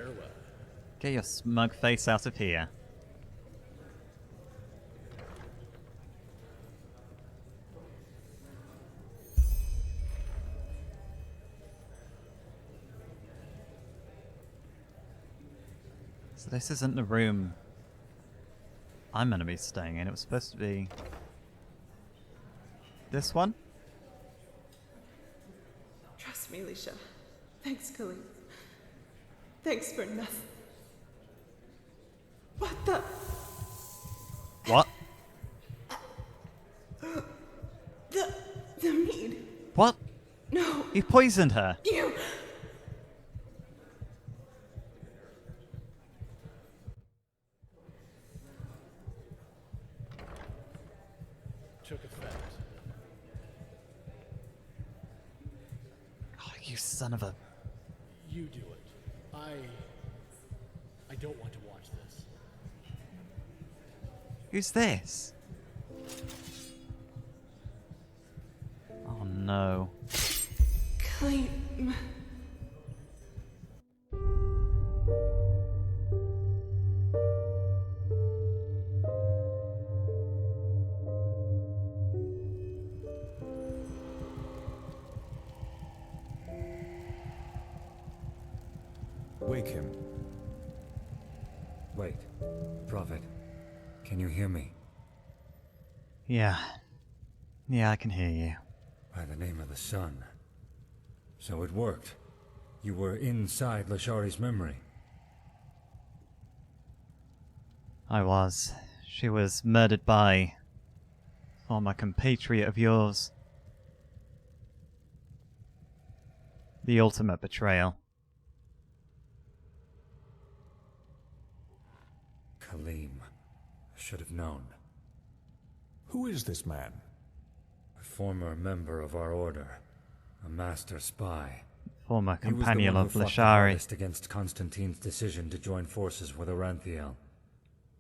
Farewell. Get your smug face out of here. So this isn't the room I'm meant to be staying in. It was supposed to be this one? Trust me, Alicia. Thanks, Khalid. Thanks for nothing. What the? What? The mead. What? No, You poisoned her. you. Took effect. Oh, you son of a... You do it. I don't want to watch this. Who's this? Oh no. Khalid. Wake him. Wait. Prophet, can you hear me? Yeah. Yeah, I can hear you. By the name of the sun. So it worked. You were inside Lashari's memory. I was. She was murdered by... former compatriot of yours. The ultimate betrayal. Kaleem. I should have known. Who is this man? A former member of our order. A master spy. Former He was the companion one of who fought the Lashari. hardest against Constantine's decision to join forces with Aranthiel.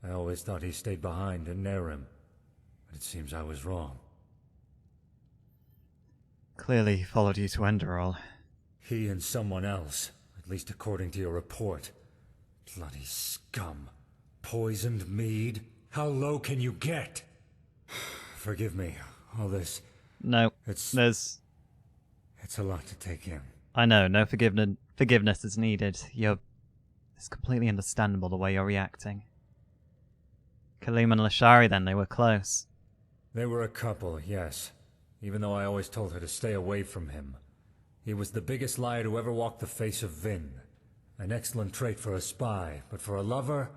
I always thought he stayed behind in Nerim, but it seems I was wrong. Clearly he followed you to Enderal. He and someone else, at least according to your report. Bloody scum. Poisoned mead? How low can you get? Forgive me, all this. No, It's a lot to take in. I know, no forgiveness is needed. It's completely understandable the way you're reacting. Kaleem and Lashari then, they were close. They were a couple, yes. Even though I always told her to stay away from him. He was the biggest liar to ever walk the face of Vin. An excellent trait for a spy, but for a lover,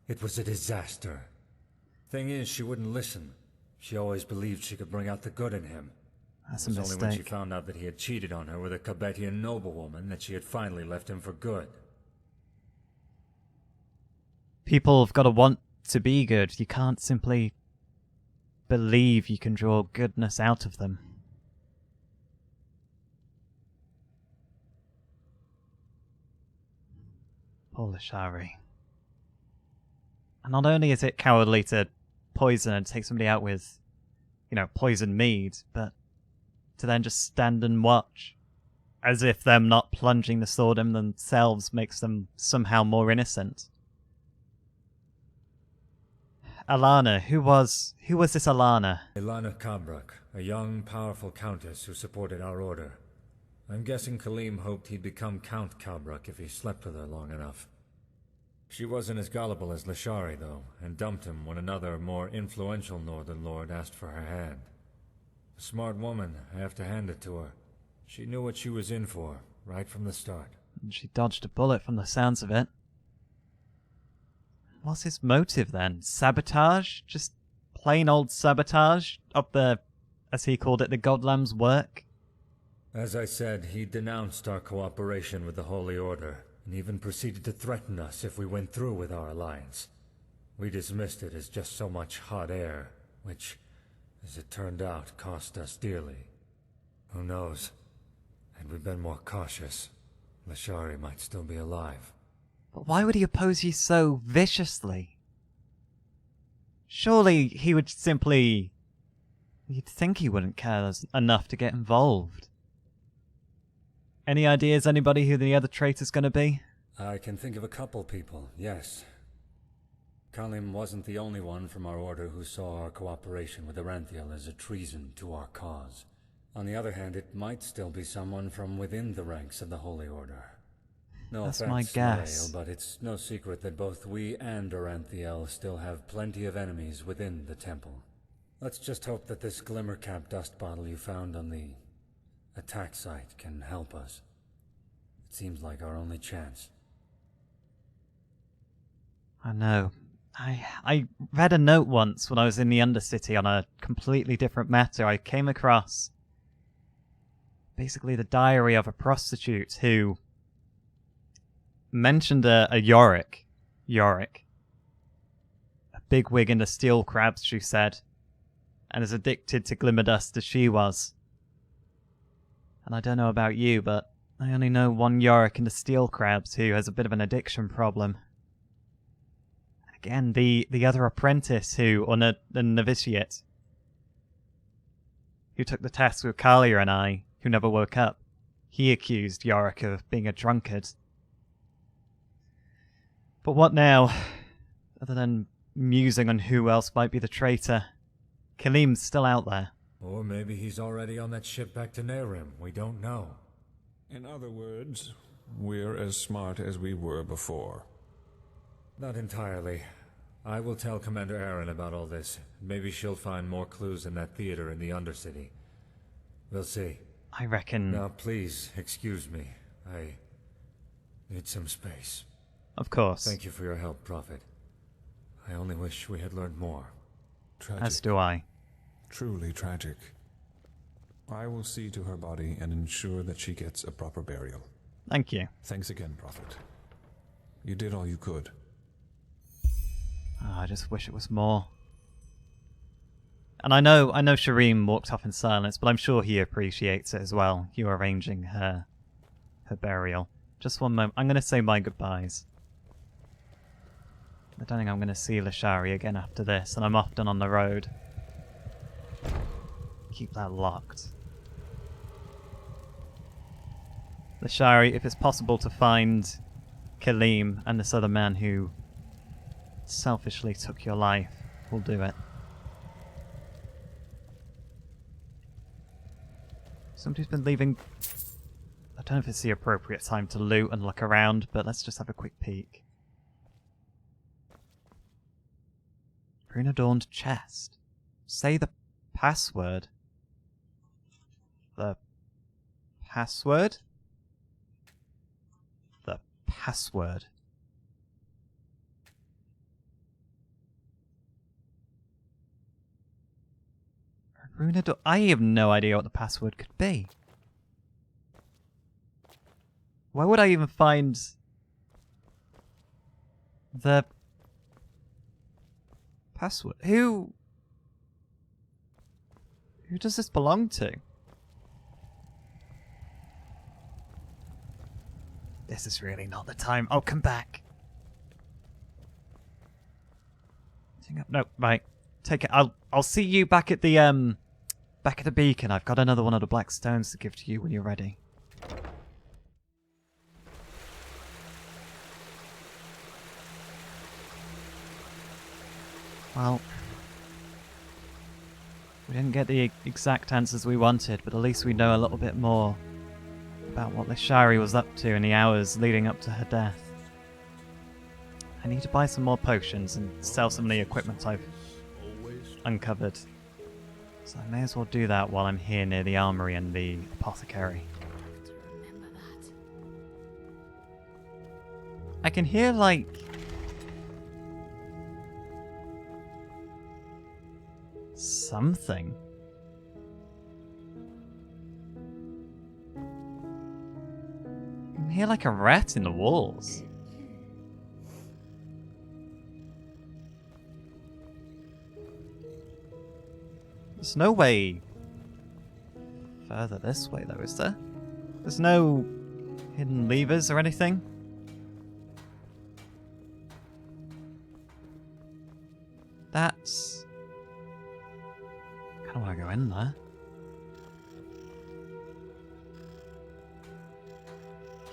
it was a disaster. Thing is, she wouldn't listen. She always believed she could bring out the good in him. That's It a was only when she mistake. found out that he had cheated on her with a Cabetian noblewoman that she had finally left him for good. People have got to want to be good. You can't simply believe you can draw goodness out of them. Poor Lashari. And not only is it cowardly to poison and take somebody out with, poison mead, but to then just stand and watch. As if them not plunging the sword in themselves makes them somehow more innocent. Alana, who was this Alana? Ilana Kabrak, a young, powerful countess who supported our order. I'm guessing Kaleem hoped he'd become Count Kabrak if he slept with her long enough. She wasn't as gullible as Lashari, though, and dumped him when another, more influential Northern Lord asked for her hand. A smart woman, I have to hand it to her. She knew what she was in for, right from the start. And she dodged a bullet from the sounds of it. What's his motive then? Sabotage? Just plain old sabotage of the, as he called it, the Godlamb's work? As I said, he denounced our cooperation with the Holy Order, and even proceeded to threaten us if we went through with our alliance. We dismissed it as just so much hot air, which, as it turned out, cost us dearly. Who knows? Had we been more cautious, Lashari might still be alive. But why would he oppose you so viciously? Surely he would simply... You'd think he wouldn't care enough to get involved. Any ideas, anybody, who the other traitor's gonna be? I can think of a couple people, yes. Kalim wasn't the only one from our order who saw our cooperation with Aranthiel as a treason to our cause. On the other hand, it might still be someone from within the ranks of the Holy Order. No That's offense, my guess. Narail, but it's no secret that both we and Aranthiel still have plenty of enemies within the temple. Let's just hope that this Glimmercap dust bottle you found on the attack site can help us. It seems like our only chance. I know. I read a note once when I was in the Undercity on a completely different matter. I came across basically the diary of a prostitute who mentioned a Yorick, a bigwig in the steel crabs, she said, and as addicted to glimmer dust as she was. And I don't know about you, but I only know one Yorick in the steel crabs who has a bit of an addiction problem. Again, the other apprentice the novitiate, who took the test with Kalia and I, who never woke up, he accused Yorick of being a drunkard. But what now, other than musing on who else might be the traitor? Kalim's still out there. Or maybe he's already on that ship back to Nehrim. We don't know. In other words, we're as smart as we were before. Not entirely. I will tell Commander Aaron about all this. Maybe she'll find more clues in that theater in the Undercity. We'll see. I reckon... Now please, excuse me. I need some space. Of course. Thank you for your help, Prophet. I only wish we had learned more. Tragic. As do I. Truly tragic. I will see to her body and ensure that she gets a proper burial. Thank you. Thanks again, Prophet. You did all you could. Oh, I just wish it was more. And I know Shireen walked off in silence, but I'm sure he appreciates it as well, you arranging her burial. Just one moment. I'm going to say my goodbyes. I don't think I'm going to see Lashari again after this, and I'm often on the road. Keep that locked. Lashari, if it's possible to find Kalim and this other man who selfishly took your life, we'll do it. Somebody's been leaving... I don't know if it's the appropriate time to loot and look around, but let's just have a quick peek. Rune-adorned chest. Say the password. The password? The password. I have no idea what the password could be. Why would I even find the password? Who does this belong to? This is really not the time. Oh, come back. No, right. Take it. I'll see you back at the beacon. I've got another one of the black stones to give to you when you're ready. Well, we didn't get the exact answers we wanted, but at least we know a little bit more about what Lashari was up to in the hours leading up to her death. I need to buy some more potions and sell some of the equipment I've uncovered. So I may as well do that while I'm here near the armory and the apothecary. I can hear, like... something. I can hear like a rat in the walls. There's no way further this way, though, is there? There's no hidden levers or anything? That's... I kind of want to go in there.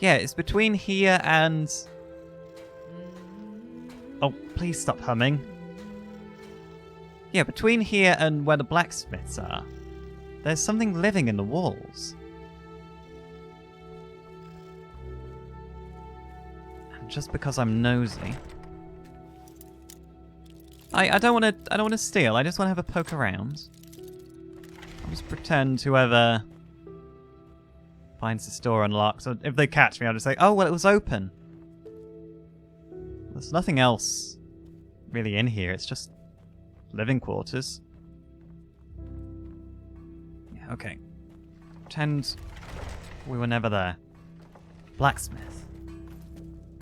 Yeah, it's between here and Oh, please stop humming. Yeah, between here and where the blacksmiths are, there's something living in the walls. And just because I'm nosy, I don't want to steal. I just want to have a poke around. I'll just pretend whoever finds the store unlocked. So if they catch me, I'll just say, "Oh well, it was open." There's nothing else really in here. It's just living quarters. Yeah, okay. Pretend we were never there. Blacksmith.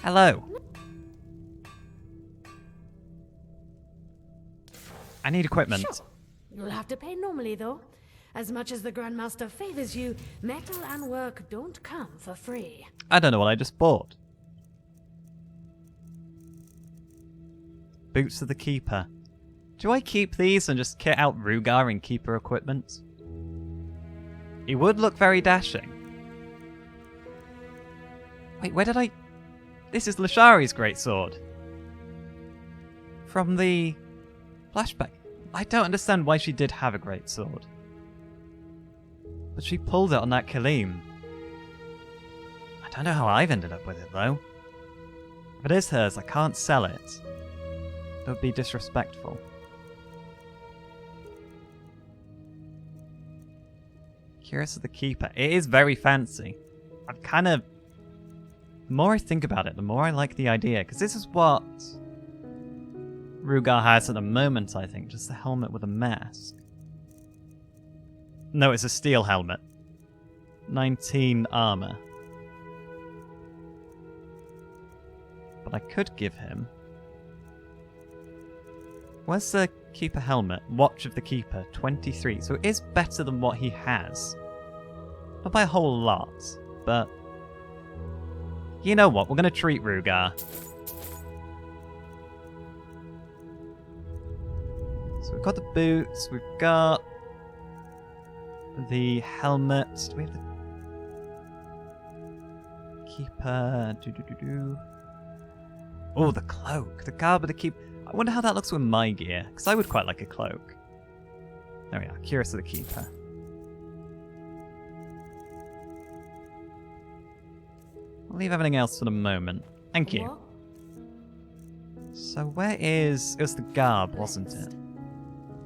Hello. I need equipment. Sure. You'll have to pay normally, though. As much as the Grandmaster favors you, metal and work don't come for free. I don't know what I just bought. Boots of the Keeper. Do I keep these and just kit out Rugar in Keeper equipment? He would look very dashing. Wait, where did I... This is Lashari's greatsword. From the flashback. I don't understand why she did have a greatsword. But she pulled it on that Kaleem. I don't know how I've ended up with it, though. If it is hers, I can't sell it. That would be disrespectful. Curious of the Keeper. It is very fancy. I'm kind of... The more I think about it, the more I like the idea. Because this is what Rugar has at the moment, I think. Just a helmet with a mask. No, it's a steel helmet. 19 armor. But I could give him... Where's the Keeper helmet? Watch of the Keeper, 23. So it is better than what he has. Not by a whole lot, but... You know what? We're going to treat Rugar. So we've got the boots, we've got the helmet. Do we have the Keeper? Oh, the cloak. The garb of the Keeper. I wonder how that looks with my gear, because I would quite like a cloak. There we are, Curious of the Keeper. I'll leave everything else for the moment. Thank you. What? So where is... It was the garb, wasn't it?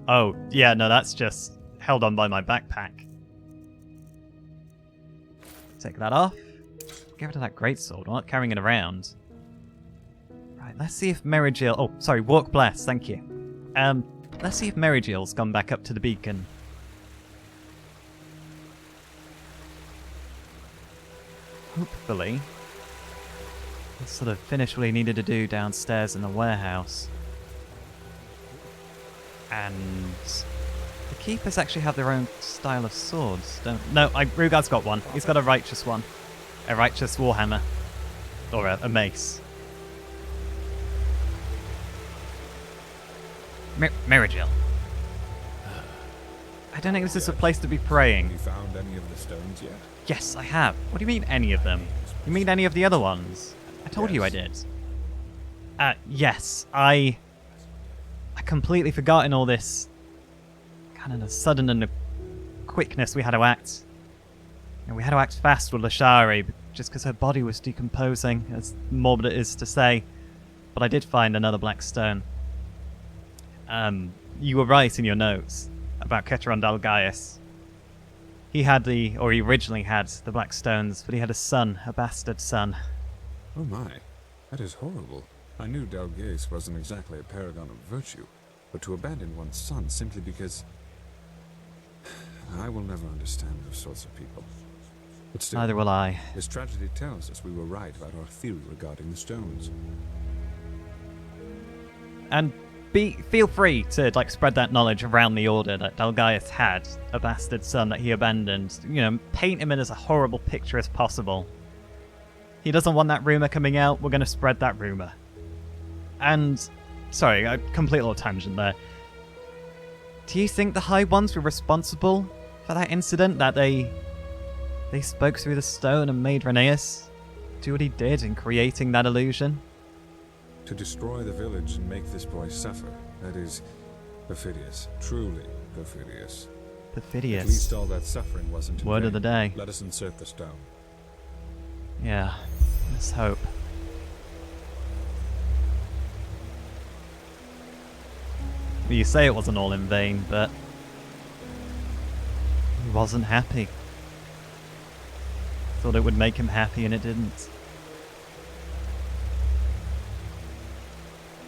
Oh, yeah, no, that's just held on by my backpack. Take that off. Get rid of that greatsword. I'm not carrying it around. Right, let's see if Merigil... Oh, sorry, Walk Bless, thank you. Let's see if Merigil's gone back up to the beacon. Hopefully. He'll sort of finish what he needed to do downstairs in the warehouse. And... The Keepers actually have their own style of swords, don't... No, Rugar's got one. He's got a righteous one. A righteous warhammer. Or a mace. Merigil. I don't think this is a place to be praying. Have you found any of the stones yet? Yes, I have. What do you mean, any of them? You mean any of the other ones? I told you I did. Yes, I completely forgot in all this kind of the sudden and the quickness we had to act. You know, we had to act fast with Lashari, just because her body was decomposing, as morbid it is to say. But I did find another black stone. You were right in your notes about Ketron Dalgaius. He originally had the black stones, but he had a son, a bastard son. Oh my, that is horrible. I knew Dalgaius wasn't exactly a paragon of virtue, but to abandon one's son simply because... I will never understand those sorts of people. But still, Neither will I. This tragedy tells us we were right about our theory regarding the stones. And feel free to spread that knowledge around the Order that Dalgaius had a bastard son that he abandoned. You know, paint him in as a horrible picture as possible. He doesn't want that rumor coming out. We're going to spread that rumor. And sorry, a complete little tangent there. Do you think the High Ones were responsible for that incident? That they spoke through the stone and made Rheneas do what he did in creating that illusion? To destroy the village and make this boy suffer. That is perfidious. Truly perfidious. Perfidious. At least all that suffering wasn't in Word of vain. the day. Let us insert the stone. Yeah, let's hope. You say it wasn't all in vain, but he wasn't happy. Thought it would make him happy and it didn't.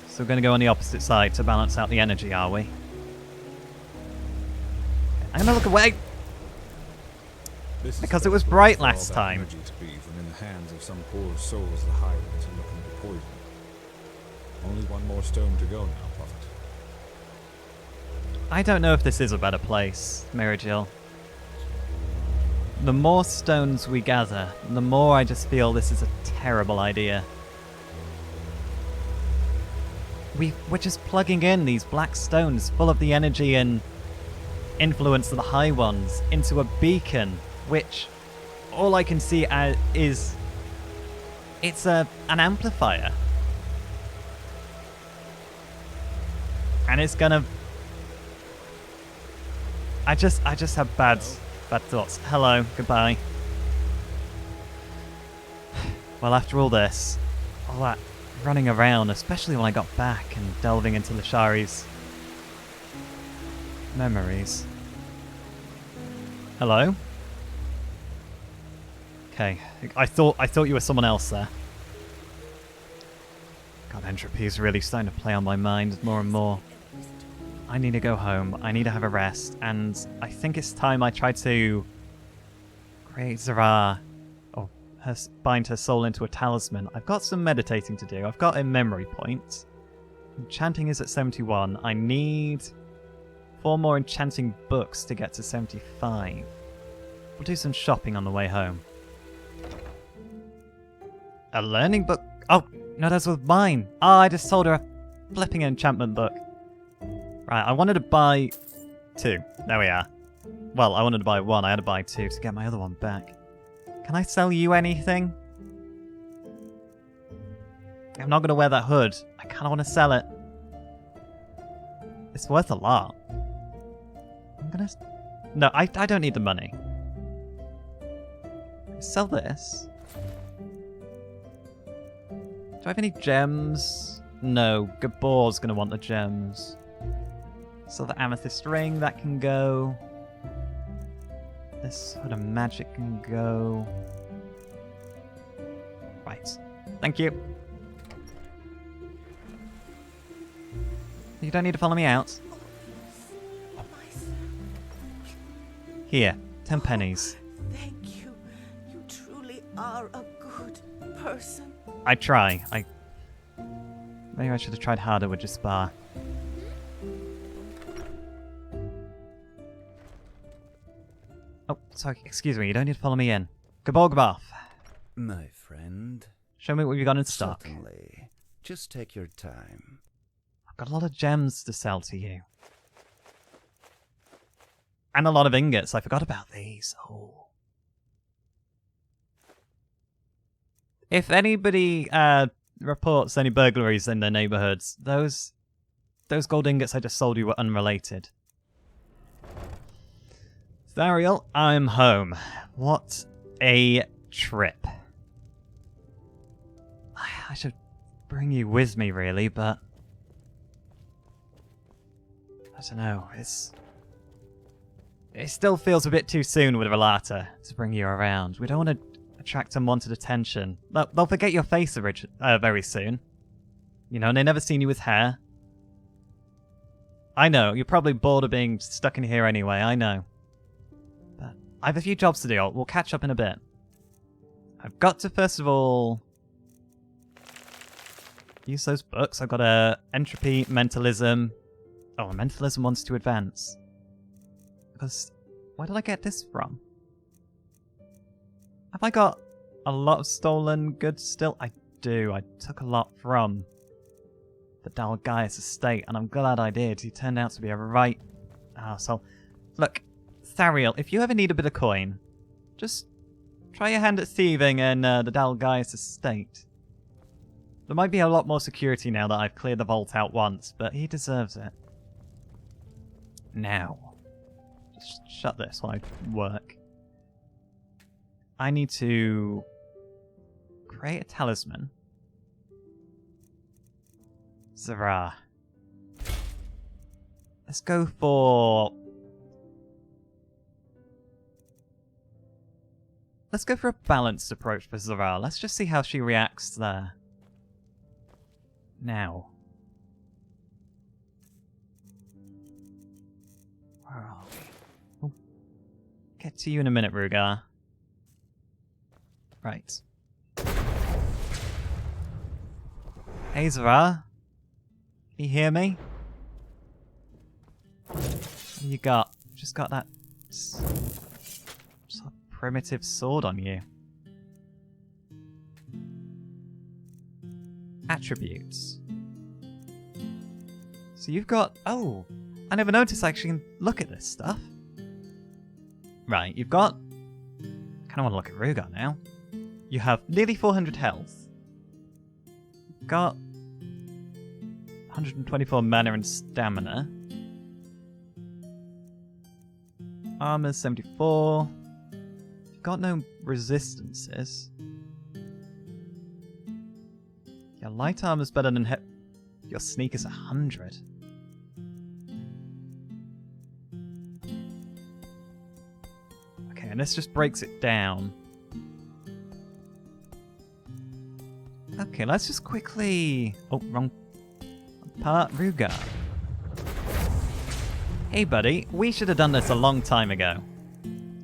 So we're going to go on the opposite side to balance out the energy, are we? I'm going to look away! This is Because a it was better bright place for all last that time. energy to be than in the hands of some poor souls the highways are looking to poison. Only one more stone to go now, Prophet. I don't know if this is a better place, Mirajill. The more stones we gather, the more I just feel this is a terrible idea. We're just plugging in these black stones full of the energy and influence of the High Ones into a beacon, which all I can see is it's an amplifier. And it's gonna... I just have bad thoughts. Hello, goodbye. Well, after all this, all that running around, especially when I got back and delving into Lashari's memories. Hello? Okay, I thought you were someone else there. God, entropy is really starting to play on my mind more and more. I need to go home, I need to have a rest, and I think it's time I try to create Zara, or bind her soul into a talisman. I've got some meditating to do, I've got a memory point. Enchanting is at 71, I need 4 more enchanting books to get to 75. We'll do some shopping on the way home. A learning book? Oh, no, those were mine. I just sold her a flipping enchantment book. Right, I wanted to buy 2. There we are. Well, I wanted to buy 1. I had to buy 2 to get my other one back. Can I sell you anything? I'm not going to wear that hood. I kind of want to sell it. It's worth a lot. I'm going to... No, I don't need the money. Sell this. Do I have any gems? No, Gabor's going to want the gems. So the amethyst ring, that can go. This hood of magic can go. Right. Thank you. You don't need to follow me out. Here, 10 pennies. Thank you. You truly are a good person. I try. Maybe I should have tried harder with just bar. Oh, sorry, excuse me, you don't need to follow me in. Gaboff. My friend. Show me what you've got in stock. Certainly. Just take your time. I've got a lot of gems to sell to you. And a lot of ingots. I forgot about these. Oh. If anybody reports any burglaries in their neighborhoods, those gold ingots I just sold you were unrelated. Thariel, I'm home. What a trip. I should bring you with me, really, but... I don't know, it still feels a bit too soon with Relata to bring you around. We don't want to attract unwanted attention. They'll forget your face very soon. You know, and they've never seen you with hair. I know, you're probably bored of being stuck in here anyway, I know. But I have a few jobs to do. We'll catch up in a bit. I've got to, first of all, use those books. I've got a entropy, mentalism. Oh, mentalism wants to advance. Because, where did I get this from? Have I got a lot of stolen goods still? I do. I took a lot from the Dalgaius estate, and I'm glad I did. He turned out to be a right arsehole. Look, Thariel, if you ever need a bit of coin, just try your hand at thieving in the Dalgaius estate. There might be a lot more security now that I've cleared the vault out once, but he deserves it. Now, just shut this while I work. I need to create a talisman. Zara. Let's go for... Let's go for a balanced approach for Zara. Let's just see how she reacts there. Now. Where are we? Oh. Get to you in a minute, Rugar. Right. Hey, Zara. Can you hear me? What do you got? Just got that sort of primitive sword on you. Attributes. So you've got... Oh! I never noticed I actually can look at this stuff. Right, you've got... I kind of want to look at Rugar now. You have nearly 400 health. You've got 124 mana and stamina. Armor's 74. You've got no resistances. Your light armor's better than your sneak is 100. Okay, and this just breaks it down. Okay, let's just quickly... Oh, wrong part. Rugar. Hey, buddy. We should have done this a long time ago.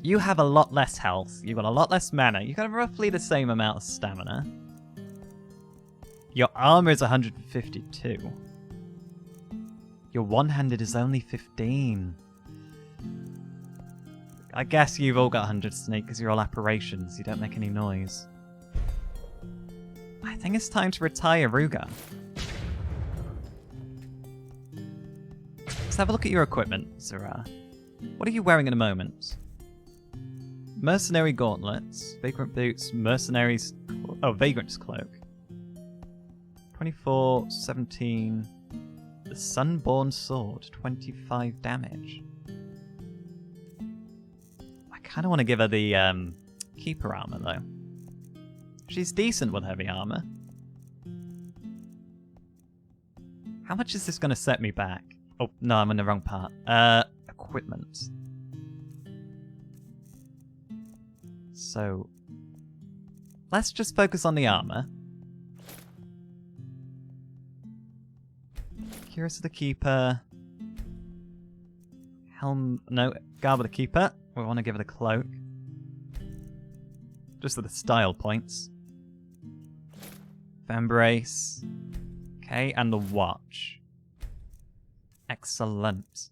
You have a lot less health. You've got a lot less mana. You've got roughly the same amount of stamina. Your armor is 152. Your one-handed is only 15. I guess you've all got 100 sneak because you're all apparitions. You don't make any noise. I think it's time to retire Rugar. Let's have a look at your equipment, Zara. What are you wearing in a moment? Mercenary gauntlets, vagrant boots, mercenaries... Oh, vagrant's cloak. 24, 17... The Sunborn Sword, 25 damage. I kind of want to give her the Keeper armor, though. She's decent with heavy armor. How much is this going to set me back? Oh, no, I'm in the wrong part. Equipment. So, let's just focus on the armor. Cuirass of the Keeper. Helm... No, Garb of the Keeper. We want to give her the cloak. Just for the style points. Vambrace. Okay, and the watch. Excellent.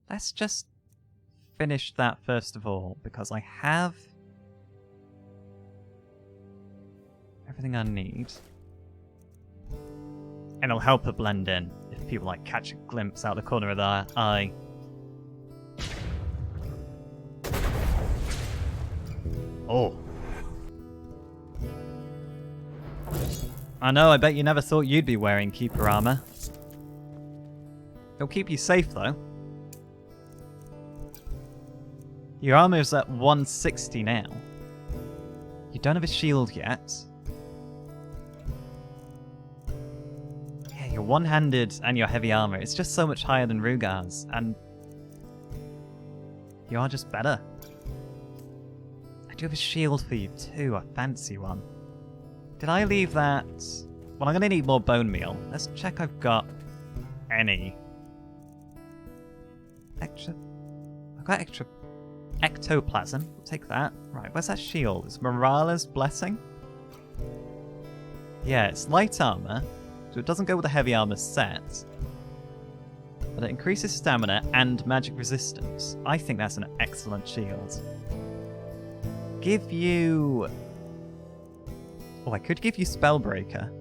Let's just finish that first of all, because I have everything I need. And it'll help her blend in if people like catch a glimpse out the corner of their eye. Oh. I know, I bet you never thought you'd be wearing Keeper armor. It'll keep you safe, though. Your armor is at 160 now. You don't have a shield yet. Yeah, you're one-handed and your heavy armor. It's just so much higher than Rugar's, and you are just better. I do have a shield for you too, a fancy one. Did I leave that? Well, I'm going to need more bone meal. Let's check I've got any. I've got extra ectoplasm. We'll take that. Right, where's that shield? It's Morala's Blessing? Yeah, it's light armor, so it doesn't go with the heavy armor set. But it increases stamina and magic resistance. I think that's an excellent shield. Give you... Oh, I could give you Spellbreaker.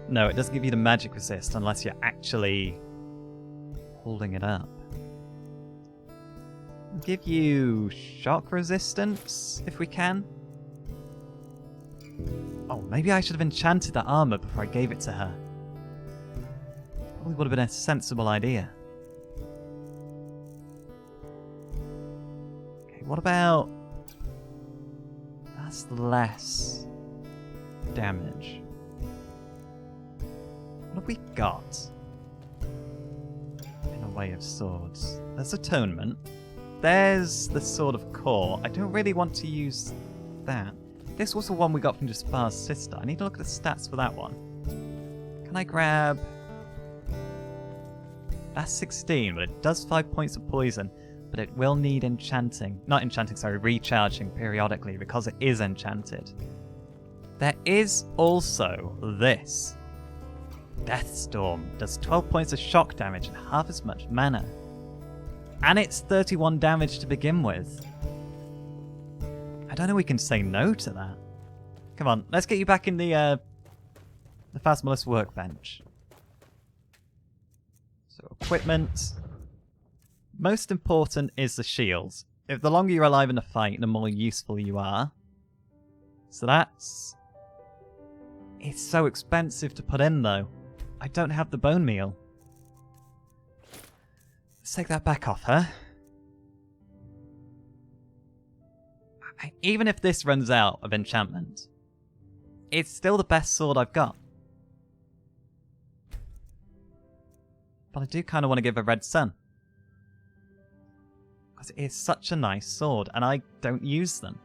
No, it doesn't give you the magic resist unless you're actually holding it up. Give you shock resistance, if we can. Oh, maybe I should have enchanted that armor before I gave it to her. Probably would have been a sensible idea. Okay, what about... That's less damage. What have we got in a way of swords? There's Atonement. There's the Sword of Core. I don't really want to use that. This was the one we got from Jaspar's sister. I need to look at the stats for that one. Can I grab... That's 16, but it does 5 points of poison. But it will need enchanting. Not enchanting, sorry, recharging periodically because it is enchanted. There is also this. Deathstorm does 12 points of shock damage and half as much mana. And it's 31 damage to begin with. I don't know we can say no to that. Come on, let's get you back in the Phasmalist workbench. So, equipment. Most important is the shields. If the longer you're alive in a fight, the more useful you are. So that's... It's so expensive to put in, though. I don't have the bone meal. Let's take that back off her. Even if this runs out of enchantment, it's still the best sword I've got. But I do kind of want to give her Red Sun. Because it is such a nice sword, and I don't use them.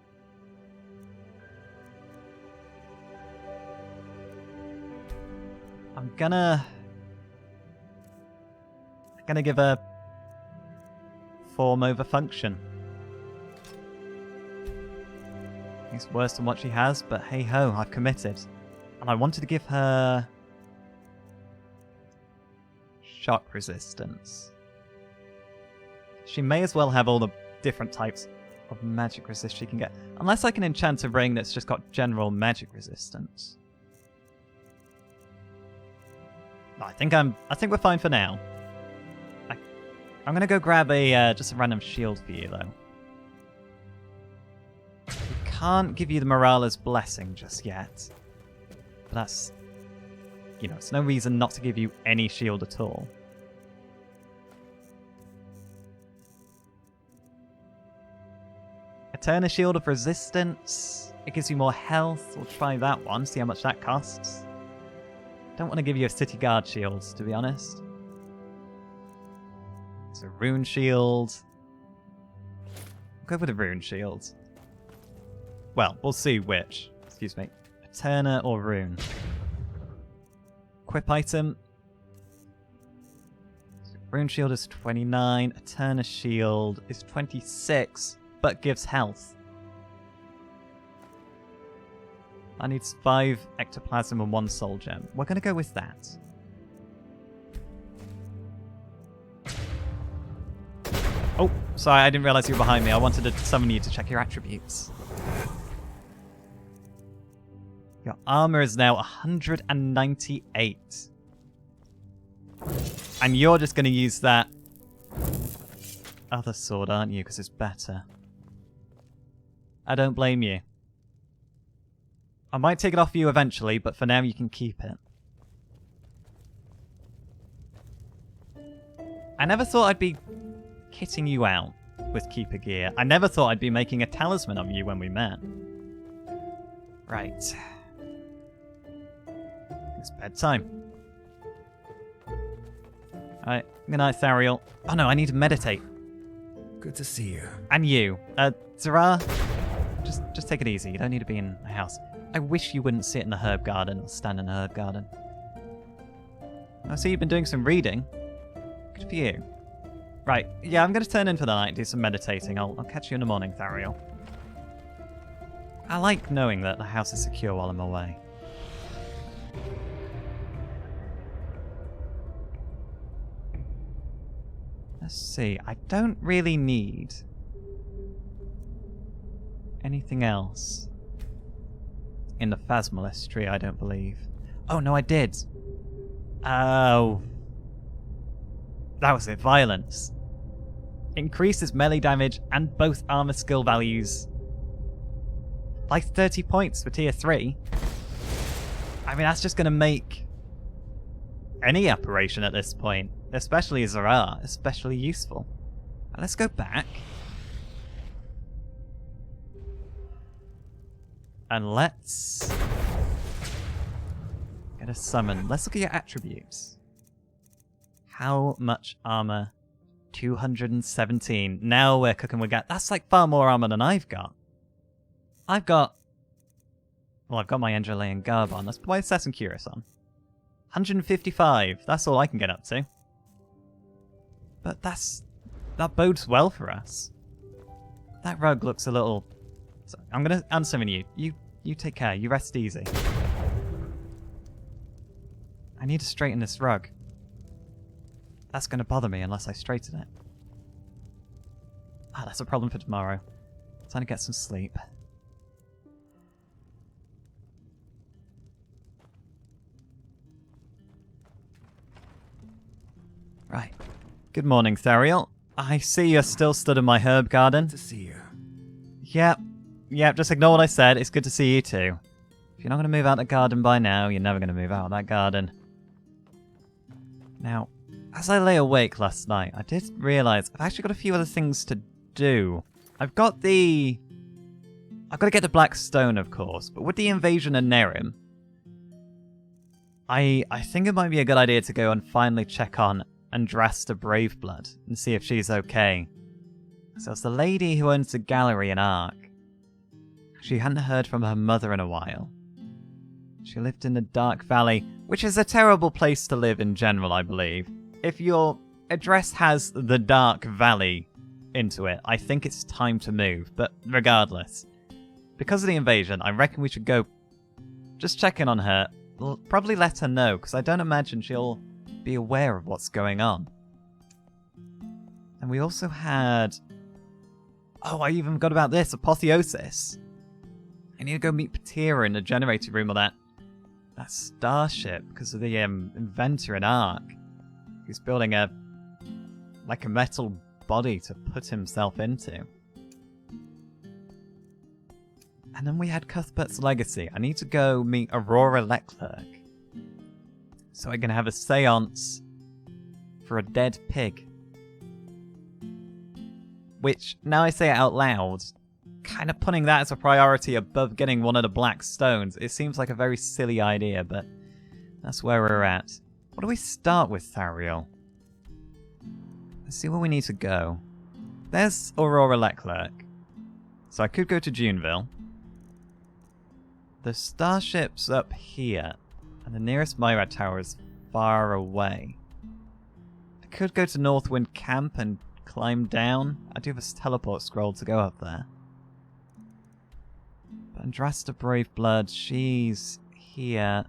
I'm gonna give her form over function. It's worse than what she has, but hey ho, I've committed. And I wanted to give her shock resistance. She may as well have all the different types of magic resist she can get. Unless I can enchant a ring that's just got general magic resistance. I think we're fine for now. I'm gonna go grab a just a random shield for you though. We can't give you the Morala's blessing just yet. But that's, you know, it's no reason not to give you any shield at all. Eterna Shield of Resistance. It gives you more health. We'll try that one, see how much that costs. Don't want to give you a City Guard shield, to be honest. It's a Rune Shield. We'll go with a Rune Shield. Well, we'll see which. Excuse me. Eterna or Rune. Equip item. So Rune Shield is 29. Eterna Shield is 26, but gives health. I need 5 ectoplasm and 1 soul gem. We're going to go with that. Oh, sorry, I didn't realize you were behind me. I wanted to summon you to check your attributes. Your armor is now 198. And you're just going to use that other sword, aren't you? Because it's better. I don't blame you. I might take it off you eventually, but for now you can keep it. I never thought I'd be kitting you out with Keeper gear. I never thought I'd be making a talisman of you when we met. Right. It's bedtime. Alright, good night, Thariel. Oh no, I need to meditate. Good to see you. And you. Zara, just take it easy. You don't need to be in the house. I wish you wouldn't sit in the herb garden or stand in the herb garden. I see you've been doing some reading. Good for you. Right, yeah, I'm going to turn in for the night and do some meditating. I'll catch you in the morning, Thariel. I like knowing that the house is secure while I'm away. Let's see, I don't really need anything else in the Phasmalist tree, I don't believe. Oh, no, I did. Oh. That was it, violence. Increases melee damage and both armor skill values by 30 points for tier 3. I mean, that's just going to make any apparition at this point, especially Zara, especially useful. Now, let's go back. And let's get a summon. Let's look at your attributes. How much armor? 217. Now we're cooking with gas. That's like far more armor than I've got. I've got my Enderal garb on. Let's put my Assassin Cuirass on. 155. That's all I can get up to. But that bodes well for us. That rug looks a little... So I'm unsummon you. You take care. You rest easy. I need to straighten this rug. That's going to bother me unless I straighten it. Ah, that's a problem for tomorrow. Time to get some sleep. Right. Good morning, Therial. I see you're still stood in my herb garden. Good to see you. Yep, just ignore what I said. It's good to see you too. If you're not going to move out the garden by now, you're never going to move out of that garden. Now, as I lay awake last night, I did realise I've actually got a few other things to do. I've got to get the Black Stone, of course, but with the invasion of Nerim, I think it might be a good idea to go and finally check on Andrasta Braveblood and see if she's okay. So it's the lady who owns the gallery in Ark. She hadn't heard from her mother in a while. She lived in the Dark Valley, which is a terrible place to live in general, I believe. If your address has the Dark Valley into it, I think it's time to move. But regardless, because of the invasion, I reckon we should go just check in on her. We'll probably let her know, because I don't imagine she'll be aware of what's going on. And we also had... Oh, I even forgot about this, Apotheosis. I need to go meet Patira in the generator room of that starship, because of the inventor in Ark. He's building a metal body to put himself into. And then we had Cuthbert's Legacy. I need to go meet Aurora Leclerc, so I can have a seance for a dead pig. Which, now I say it out loud, kind of putting that as a priority above getting one of the Black Stones. It seems like a very silly idea, but that's where we're at. What do we start with, Thariel? Let's see where we need to go. There's Aurora Leclerc. So I could go to Juneville. The starship's up here, and the nearest MoreHUD tower is far away. I could go to Northwind Camp and climb down. I do have a teleport scroll to go up there. But Andrasta Braveblood, she's here.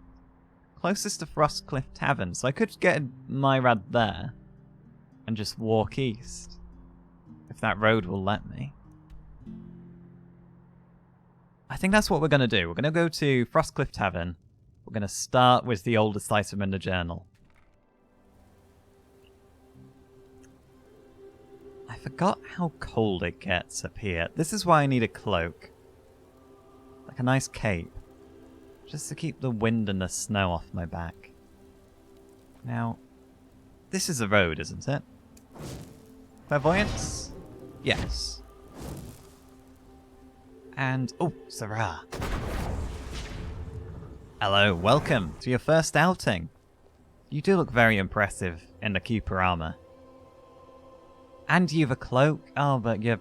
Closest to Frostcliff Tavern, so I could get MoreHUD there and just walk east, if that road will let me. I think that's what we're going to do. We're going to go to Frostcliff Tavern. We're going to start with the oldest item in the journal. I forgot how cold it gets up here. This is why I need a cloak. Like a nice cape. Just to keep the wind and the snow off my back. Now, this is a road, isn't it? Clairvoyance? Yes. And, oh, Sarah. Hello, welcome to your first outing. You do look very impressive in the Keeper armor. And you've a cloak? Oh, but you're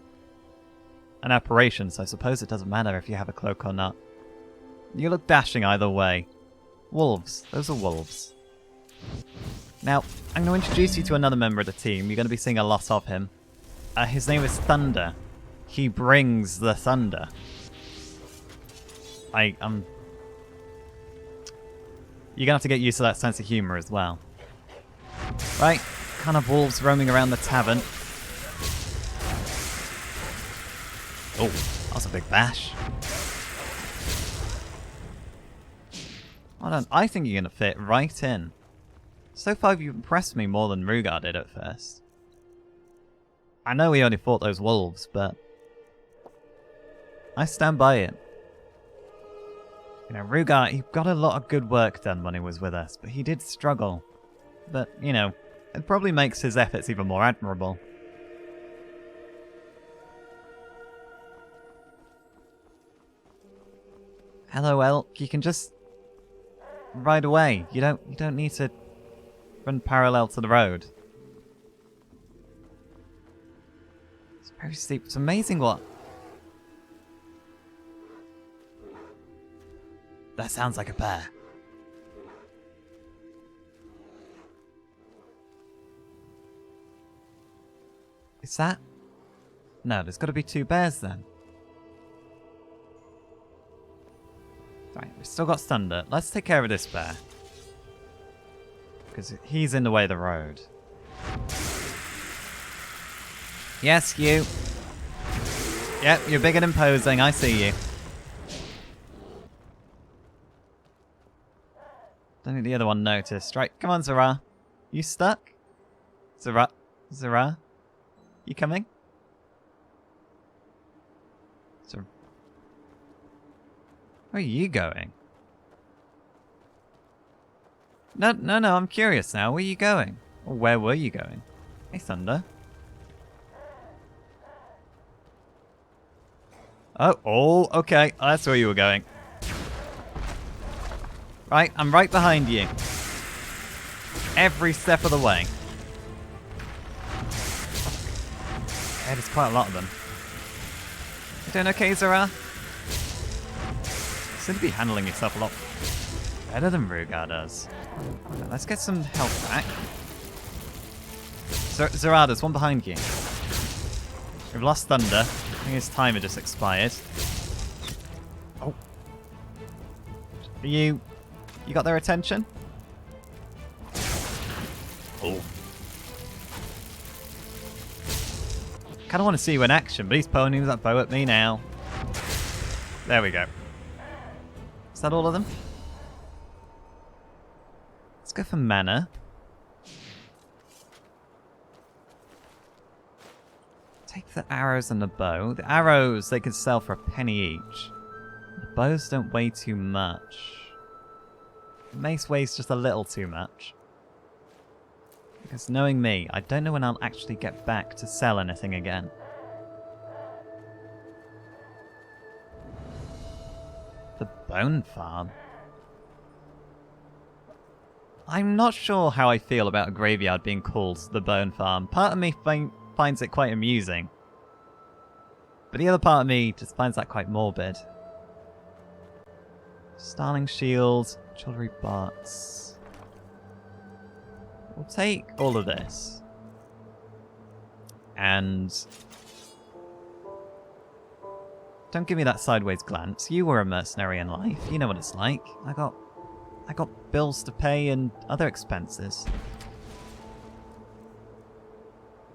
an apparition, so I suppose it doesn't matter if you have a cloak or not. You look dashing either way. Wolves. Those are wolves. Now, I'm going to introduce you to another member of the team. You're going to be seeing a lot of him. His name is Thunder. He brings the thunder. You're going to have to get used to that sense of humor as well. Right, kind of wolves roaming around the tavern. Oh, that was a big bash. Hold on, I think you're going to fit right in. So far you've impressed me more than Rugar did at first. I know we only fought those wolves, but I stand by it. You know, Rugar, he got a lot of good work done when he was with us, but he did struggle. But, you know, it probably makes his efforts even more admirable. Hello, Elk. You can just ride away. You don't need to run parallel to the road. It's very steep. It's amazing what... That sounds like a bear. Is that... No, there's got to be 2 bears then. Right, we've still got Thunder. Let's take care of this bear. Because he's in the way of the road. Yes, you. Yep, you're big and imposing. I see you. Don't think the other one noticed. Right, come on, Zara. You stuck? Zara? You coming? Where are you going? No, I'm curious now. Where are you going? Or where were you going? Hey, Thunder. Oh, okay. That's where you were going. Right, I'm right behind you. Every step of the way. Yeah, there's quite a lot of them. You doing okay, Zara? You seem to be handling yourself a lot better than Rugar does. Let's get some health back. Zara, there's one behind you. We've lost Thunder. I think his timer just expired. Oh. You got their attention? Oh. Kind of want to see you in action, but he's pointing that bow at me now. There we go. Is that all of them? Let's go for mana. Take the arrows and the bow. The arrows they can sell for $1 each. The bows don't weigh too much. The mace weighs just a little too much. Because knowing me, I don't know when I'll actually get back to sell anything again. The Bone Farm? I'm not sure how I feel about a graveyard being called the Bone Farm. Part of me finds it quite amusing. But the other part of me just finds that quite morbid. Starling Shield, Jewelry Box. We'll take all of this. And... Don't give me that sideways glance. You were a mercenary in life. You know what it's like. I got bills to pay and other expenses.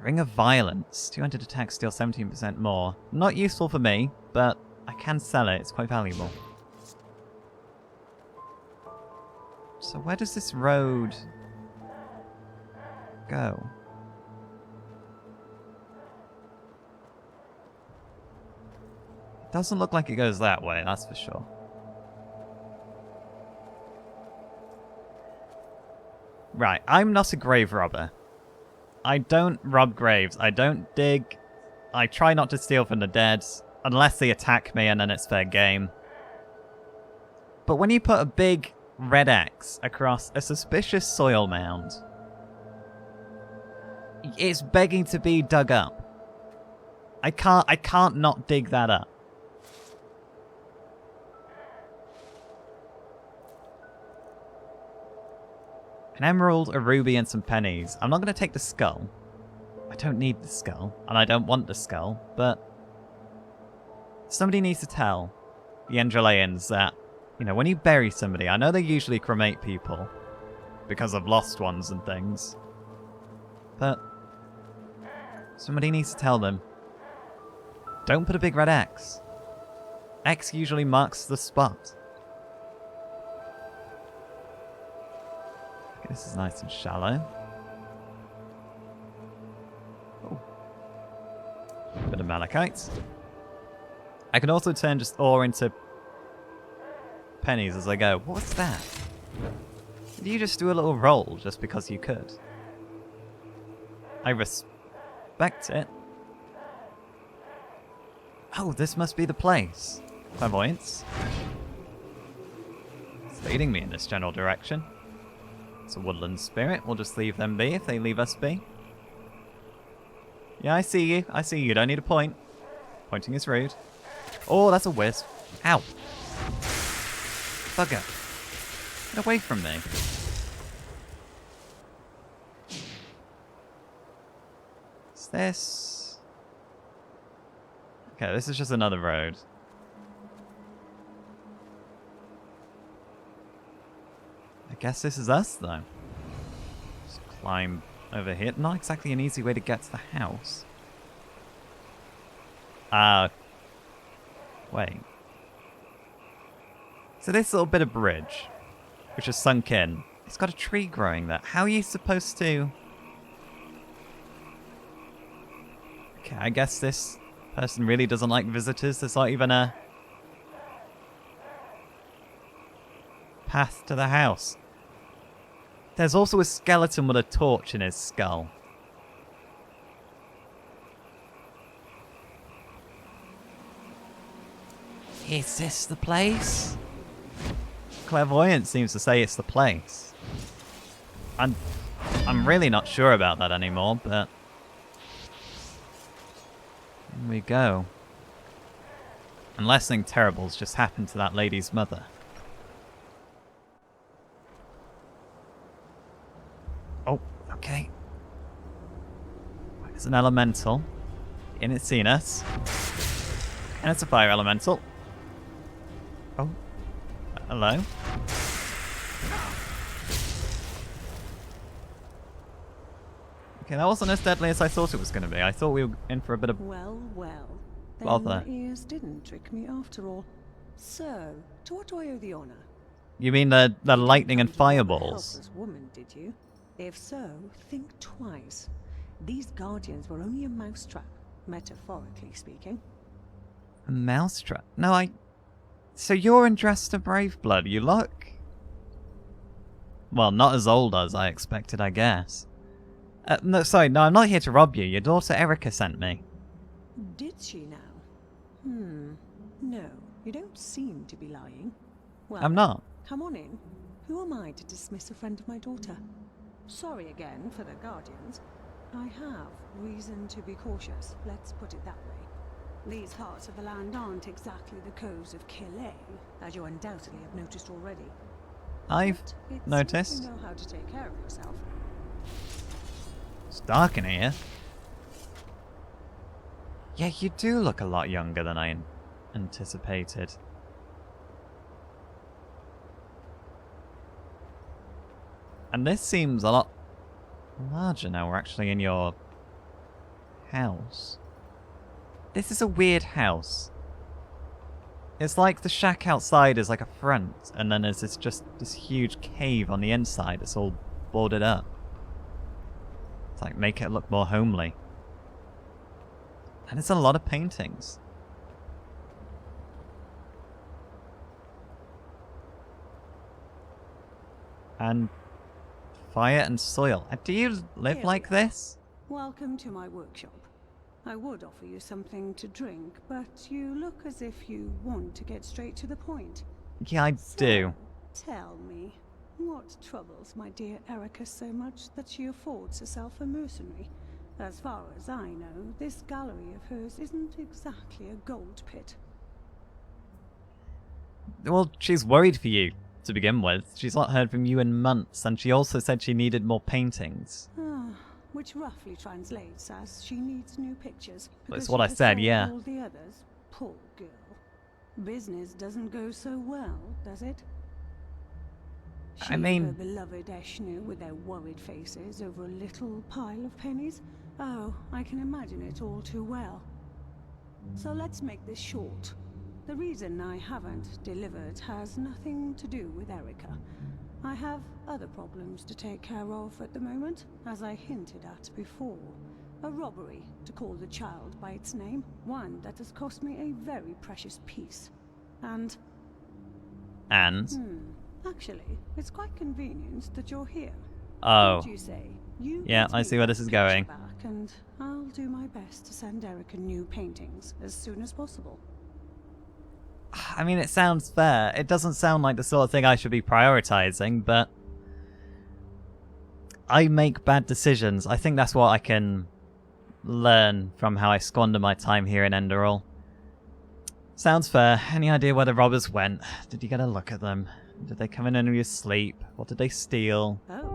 Ring of Violence. 200 attack, steal 17% more. Not useful for me, but I can sell it. It's quite valuable. So where does this road go? It doesn't look like it goes that way, that's for sure. Right, I'm not a grave robber. I don't rob graves. I don't dig. I try not to steal from the dead, unless they attack me and then it's fair game. But when you put a big red X across a suspicious soil mound, it's begging to be dug up. I can't not dig that up. An emerald, a ruby, and some pennies. I'm not going to take the skull. I don't need the skull, and I don't want the skull, but somebody needs to tell the Enderalians that, you know, when you bury somebody, I know they usually cremate people because of lost ones and things, but somebody needs to tell them, don't put a big red X. X usually marks the spot. Okay, this is nice and shallow. Oh. Bit of malachite. I can also turn just ore into pennies as I go. What's that? Did you just do a little roll just because you could? I respect it. Oh, this must be the place. Clairvoyance. It's leading me in this general direction. It's a woodland spirit. We'll just leave them be if they leave us be. Yeah, I see you. I see you. Don't need a point. Pointing is rude. Oh, that's a wisp. Ow. Bugger. Get away from me. Is this... Okay, this is just another road. I guess this is us, though. Just climb over here. Not exactly an easy way to get to the house. Wait. So this little bit of bridge, which is sunk in, it's got a tree growing there. How are you supposed to... Okay, I guess this person really doesn't like visitors. There's not even a path to the house. There's also a skeleton with a torch in his skull. Is this the place? Clairvoyant seems to say it's the place. I'm really not sure about that anymore, but... Here we go. Unless something terrible's just happened to that lady's mother. Oh, okay. There's an elemental. And it's seen us. And it's a fire elemental. Oh. Hello? Okay, that wasn't as deadly as I thought it was going to be. I thought we were in for a bit of... Well, well. Then bother. my ears didn't trick me after all. So, to what do I owe the honor? You mean the lightning and You didn't come to help a fireballs? helpless woman, did you? If so, think twice. These guardians were only a mousetrap, metaphorically speaking. A mousetrap? No, So you're in Dressed to Brave Blood, you look? Well, not as old as I expected, I guess. No, sorry, no, I'm not here to rob you. Your daughter Erica sent me. Did she now? No, you don't seem to be lying. Well, I'm not. come on in. Who am I to dismiss a friend of my daughter? Sorry again for the guardians. I have reason to be cautious, let's put it that way. These parts of the land aren't exactly the coves of Killee, as you undoubtedly have noticed already. I've But it seems noticed. you know how to take care of yourself. It's dark in here. Yeah, you do look a lot younger than I anticipated. And this seems a lot larger now we're actually in your house. This is a weird house. It's like the shack outside is like a front, and then there's this huge cave on the inside that's all boarded up. It's like make it look more homely. And it's a lot of paintings. And fire and soil. Do you live Here like we are. this? Welcome to my workshop. I would offer you something to drink, but you look as if you want to get straight to the point. Yeah, I do. So, tell me, what troubles my dear Erica so much that she affords herself a mercenary? As far as I know, this gallery of hers isn't exactly a gold pit. Well, she's worried for you, to begin with. She's not heard from you in months, and she also said she needed more paintings. Which roughly translates as she needs new pictures. That's because what she I has said, sold yeah. all the others. Poor girl. Business doesn't go so well, does it? She I mean- and her beloved Eshnu with their worried faces over a little pile of pennies. Oh, I can imagine it all too well. So let's make this short. The reason I haven't delivered has nothing to do with Erica. I have other problems to take care of at the moment, as I hinted at before. A robbery, to call the child by its name. One that has cost me a very precious piece. And And? Actually, it's quite convenient that you're here. Oh. What do you say? You Yeah, get I me see where this that is going. picture back, and I'll do my best to send Erica new paintings as soon as possible. I mean, it sounds fair. It doesn't sound like the sort of thing I should be prioritizing, but I make bad decisions. I think that's what I can learn from how I squander my time here in Enderal. Sounds fair. Any idea where the robbers went? Did you get a look at them? Did they come in under your sleep? What did they steal? Oh,